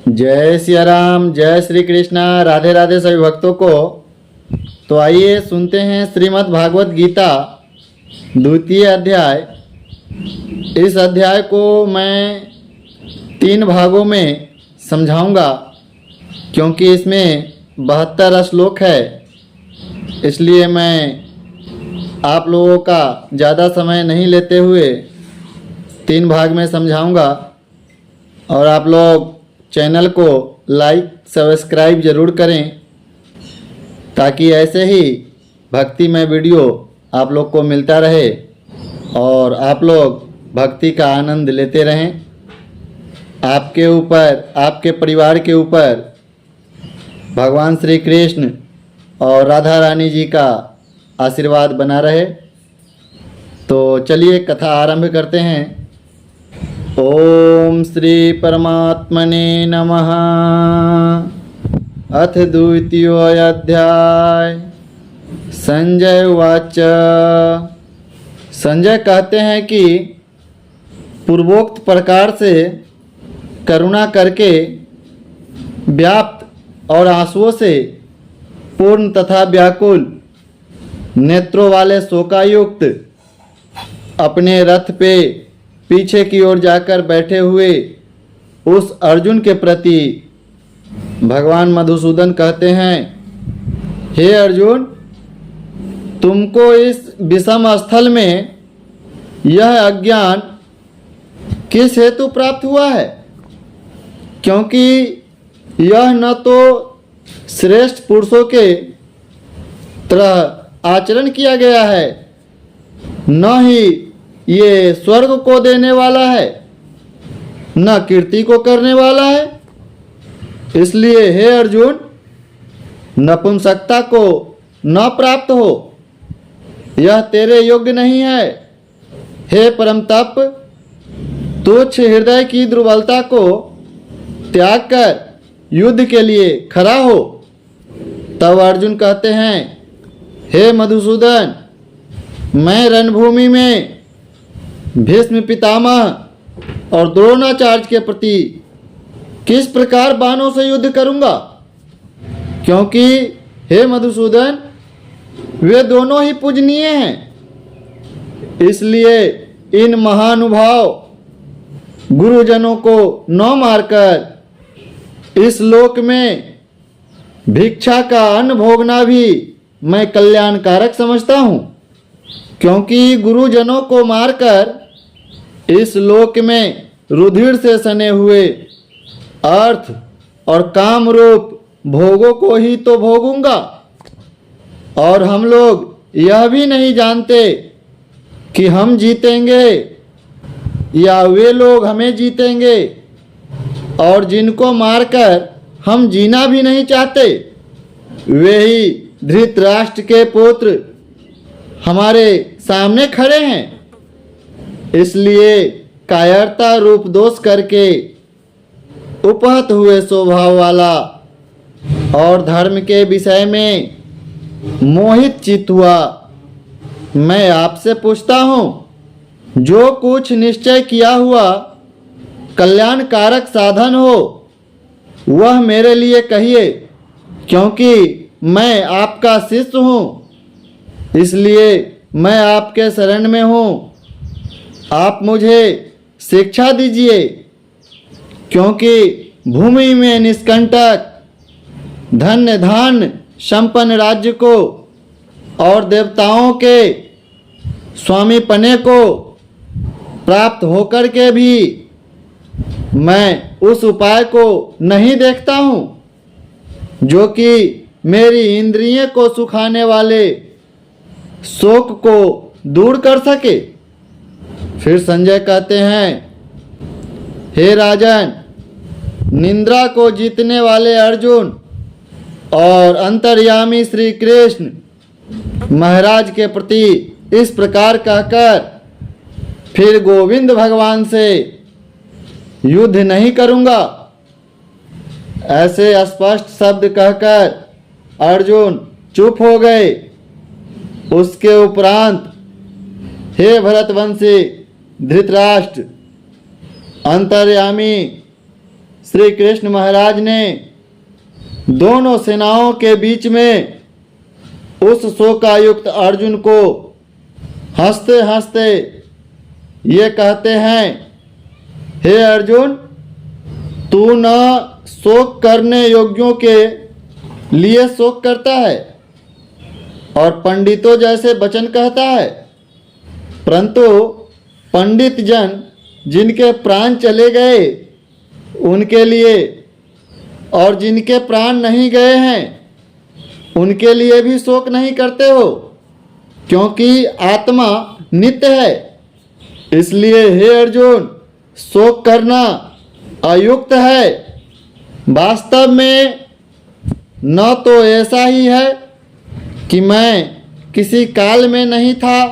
जय सिया राम, जय श्री कृष्णा। राधे राधे सभी भक्तों को। तो आइए सुनते हैं श्रीमद् भागवत गीता द्वितीय अध्याय। इस अध्याय को मैं 3 भागों में समझाऊंगा क्योंकि इसमें 72 श्लोक है। इसलिए मैं आप लोगों का ज़्यादा समय नहीं लेते हुए 3 भाग में समझाऊंगा। और आप लोग चैनल को लाइक सब्सक्राइब ज़रूर करें ताकि ऐसे ही भक्ति में वीडियो आप लोग को मिलता रहे और आप लोग भक्ति का आनंद लेते रहें। आपके ऊपर, आपके परिवार के ऊपर भगवान श्री कृष्ण और राधा रानी जी का आशीर्वाद बना रहे। तो चलिए कथा आरंभ करते हैं। ओम श्री परमात्मने नमः। अथ द्वितीय अध्याय। संजय उवाच। संजय कहते हैं कि पूर्वोक्त प्रकार से करुणा करके व्याप्त और आंसुओं से पूर्ण तथा व्याकुल नेत्रों वाले शोकायुक्त अपने रथ पे पीछे की ओर जाकर बैठे हुए उस अर्जुन के प्रति भगवान मधुसूदन कहते हैं, हे अर्जुन, तुमको इस विषम स्थल में यह अज्ञान किस हेतु प्राप्त हुआ है? क्योंकि यह न तो श्रेष्ठ पुरुषों के तरह आचरण किया गया है, न ही ये स्वर्ग को देने वाला है, न कीर्ति को करने वाला है। इसलिए हे अर्जुन, नपुंसकता को न प्राप्त हो, यह तेरे योग्य नहीं है। हे परम तप, तुच्छ हृदय की दुर्बलता को त्याग कर युद्ध के लिए खड़ा हो। तब अर्जुन कहते हैं, हे मधुसूदन, मैं रणभूमि में भीष्म पितामह और द्रोणाचार्य के प्रति किस प्रकार बाणों से युद्ध करूंगा? क्योंकि हे मधुसूदन, वे दोनों ही पूजनीय हैं। इसलिए इन महानुभाव गुरुजनों को न मारकर इस लोक में भिक्षा का अन्न भोगना भी मैं कल्याणकारक समझता हूँ। क्योंकि गुरुजनों को मारकर इस लोक में रुधिर से सने हुए अर्थ और काम रूप भोगों को ही तो भोगूंगा। और हम लोग यह भी नहीं जानते कि हम जीतेंगे या वे लोग हमें जीतेंगे। और जिनको मारकर हम जीना भी नहीं चाहते, वे ही धृतराष्ट्र के पुत्र हमारे सामने खड़े हैं। इसलिए कायरता रूप दोष करके उपहत हुए स्वभाव वाला और धर्म के विषय में मोहित चित्त हुआ मैं आपसे पूछता हूँ, जो कुछ निश्चय किया हुआ कल्याणकारक साधन हो वह मेरे लिए कहिए, क्योंकि मैं आपका शिष्य हूँ। इसलिए मैं आपके शरण में हूँ। आप मुझे शिक्षा दीजिए, क्योंकि भूमि में निष्कंटक धन्य धान्य संपन्न राज्य को और देवताओं के स्वामी पने को प्राप्त होकर के भी मैं उस उपाय को नहीं देखता हूँ जो कि मेरी इंद्रियों को सुखाने वाले शोक को दूर कर सके। फिर संजय कहते हैं, हे राजन, निंद्रा को जीतने वाले अर्जुन और अंतर्यामी श्री कृष्ण महाराज के प्रति इस प्रकार कहकर फिर गोविंद भगवान से युद्ध नहीं करूंगा, ऐसे स्पष्ट शब्द कहकर अर्जुन चुप हो गए। उसके उपरांत, हे भरतवंशी धृतराष्ट्र, अंतर्यामी श्री कृष्ण महाराज ने दोनों सेनाओं के बीच में उस शोकायुक्त अर्जुन को हंसते हंसते ये कहते हैं, हे अर्जुन, तू न शोक करने योग्यों के लिए शोक करता है और पंडितों जैसे वचन कहता है, परंतु पंडित जन जिनके प्राण चले गए उनके लिए और जिनके प्राण नहीं गए हैं उनके लिए भी शोक नहीं करते हो, क्योंकि आत्मा नित्य है। इसलिए हे अर्जुन, शोक करना अयुक्त है। वास्तव में न तो ऐसा ही है कि मैं किसी काल में नहीं था,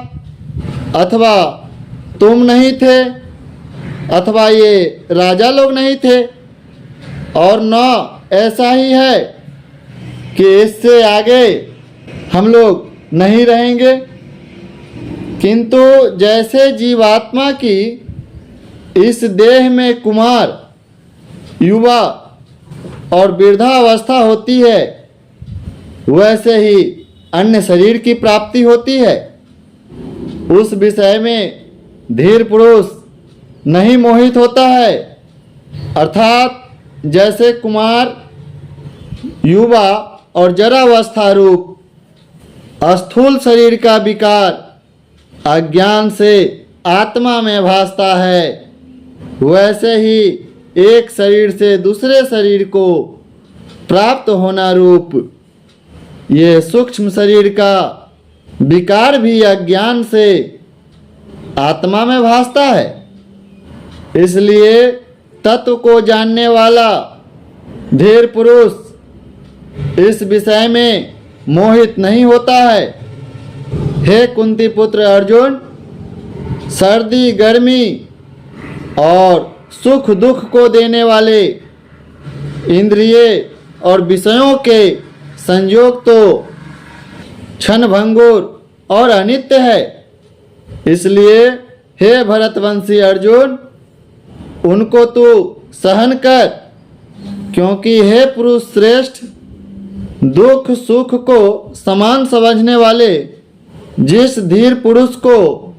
अथवा तुम नहीं थे, अथवा ये राजा लोग नहीं थे, और न ऐसा ही है कि इससे आगे हम लोग नहीं रहेंगे, किंतु जैसे जीवात्मा की इस देह में कुमार, युवा और वृद्धावस्था होती है, वैसे ही अन्य शरीर की प्राप्ति होती है। उस विषय में धीर पुरुष नहीं मोहित होता है। अर्थात जैसे कुमार, युवा और जरावस्था रूप स्थूल शरीर का विकार अज्ञान से आत्मा में भासता है, वैसे ही एक शरीर से दूसरे शरीर को प्राप्त होना रूप ये सूक्ष्म शरीर का विकार भी अज्ञान से आत्मा में भासता है। इसलिए तत्व को जानने वाला धीर पुरुष इस विषय में मोहित नहीं होता है। हे कुंती पुत्र अर्जुन, सर्दी गर्मी और सुख दुख को देने वाले इंद्रिय और विषयों के संयोग तो क्षणभंगुर और अनित्य है। इसलिए हे भरतवंशी अर्जुन, उनको तू सहन कर, क्योंकि हे पुरुष श्रेष्ठ, दुख सुख को समान समझने वाले जिस धीर पुरुष को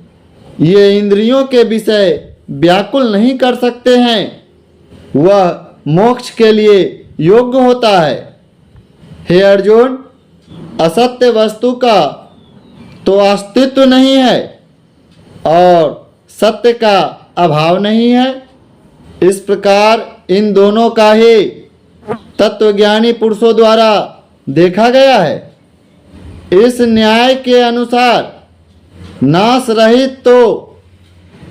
ये इंद्रियों के विषय व्याकुल नहीं कर सकते हैं, वह मोक्ष के लिए योग्य होता है। हे अर्जुन, असत्य वस्तु का तो अस्तित्व नहीं है और सत्य का अभाव नहीं है। इस प्रकार इन दोनों का ही तत्वज्ञानी पुरुषों द्वारा देखा गया है। इस न्याय के अनुसार नाश रहित तो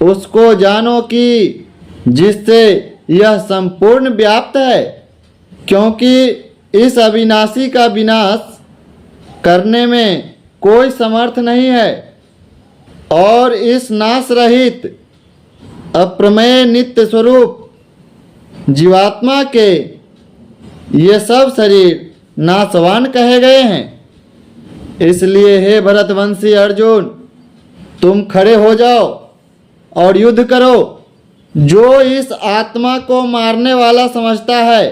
उसको जानो कि जिससे यह संपूर्ण व्याप्त है, क्योंकि इस अविनाशी का विनाश करने में कोई समर्थ नहीं है और इस नाश रहित अप्रमेय नित्य स्वरूप जीवात्मा के ये सब शरीर नाशवान कहे गए हैं। इसलिए हे भरतवंशी अर्जुन, तुम खड़े हो जाओ और युद्ध करो। जो इस आत्मा को मारने वाला समझता है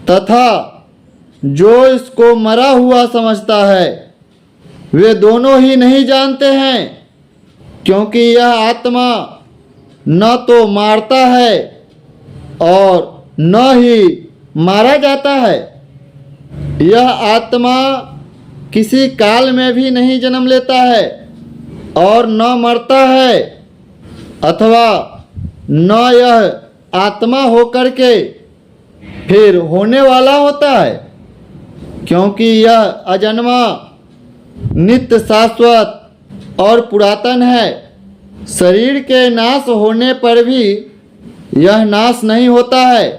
तथा जो इसको मरा हुआ समझता है, वे दोनों ही नहीं जानते हैं, क्योंकि यह आत्मा न तो मारता है और न ही मारा जाता है। यह आत्मा किसी काल में भी नहीं जन्म लेता है और न मरता है, अथवा न यह आत्मा होकर के फिर होने वाला होता है, क्योंकि यह अजन्मा, नित्य, शाश्वत और पुरातन है। शरीर के नाश होने पर भी यह नाश नहीं होता है।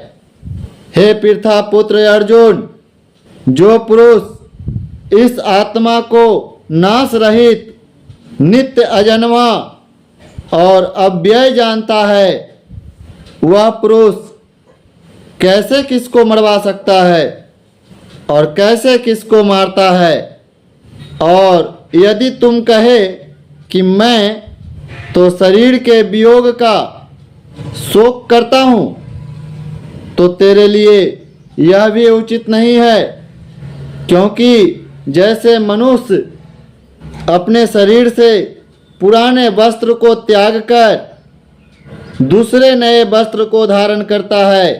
हे पृथा पुत्र अर्जुन, जो पुरुष इस आत्मा को नाश रहित, नित्य, अजन्मा और अव्यय जानता है, वह पुरुष कैसे किसको मरवा सकता है और कैसे किसको मारता है। और यदि तुम कहे कि मैं तो शरीर के वियोग का शोक करता हूँ, तो तेरे लिए यह भी उचित नहीं है, क्योंकि जैसे मनुष्य अपने शरीर से पुराने वस्त्र को त्याग कर दूसरे नए वस्त्र को धारण करता है,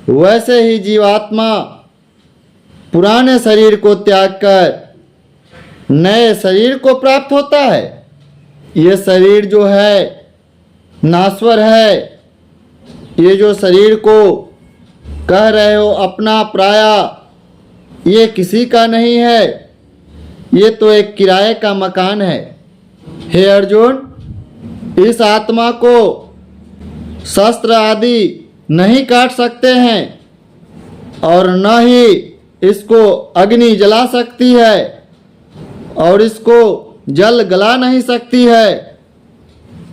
वैसे ही जीवात्मा पुराने शरीर को त्याग कर नए शरीर को प्राप्त होता है। ये शरीर जो है नाश्वर है। ये जो शरीर को कह रहे हो अपना पराया, ये किसी का नहीं है, ये तो एक किराए का मकान है। हे अर्जुन, इस आत्मा को शस्त्र आदि नहीं काट सकते हैं और न ही इसको अग्नि जला सकती है और इसको जल गला नहीं सकती है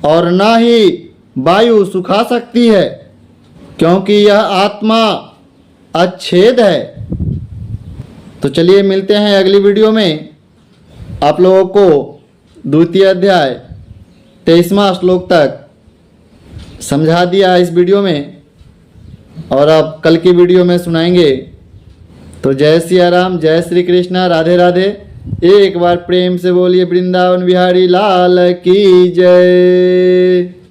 और न ही वायु सुखा सकती है, क्योंकि यह आत्मा अच्छेद है। तो चलिए मिलते हैं अगली वीडियो में। आप लोगों को द्वितीय अध्याय 23वां श्लोक तक समझा दिया इस वीडियो में, और अब कल की वीडियो में सुनाएंगे। तो जय सिया राम, जय श्री कृष्णा, राधे राधे। एक बार प्रेम से बोलिए वृंदावन बिहारी लाल की जय।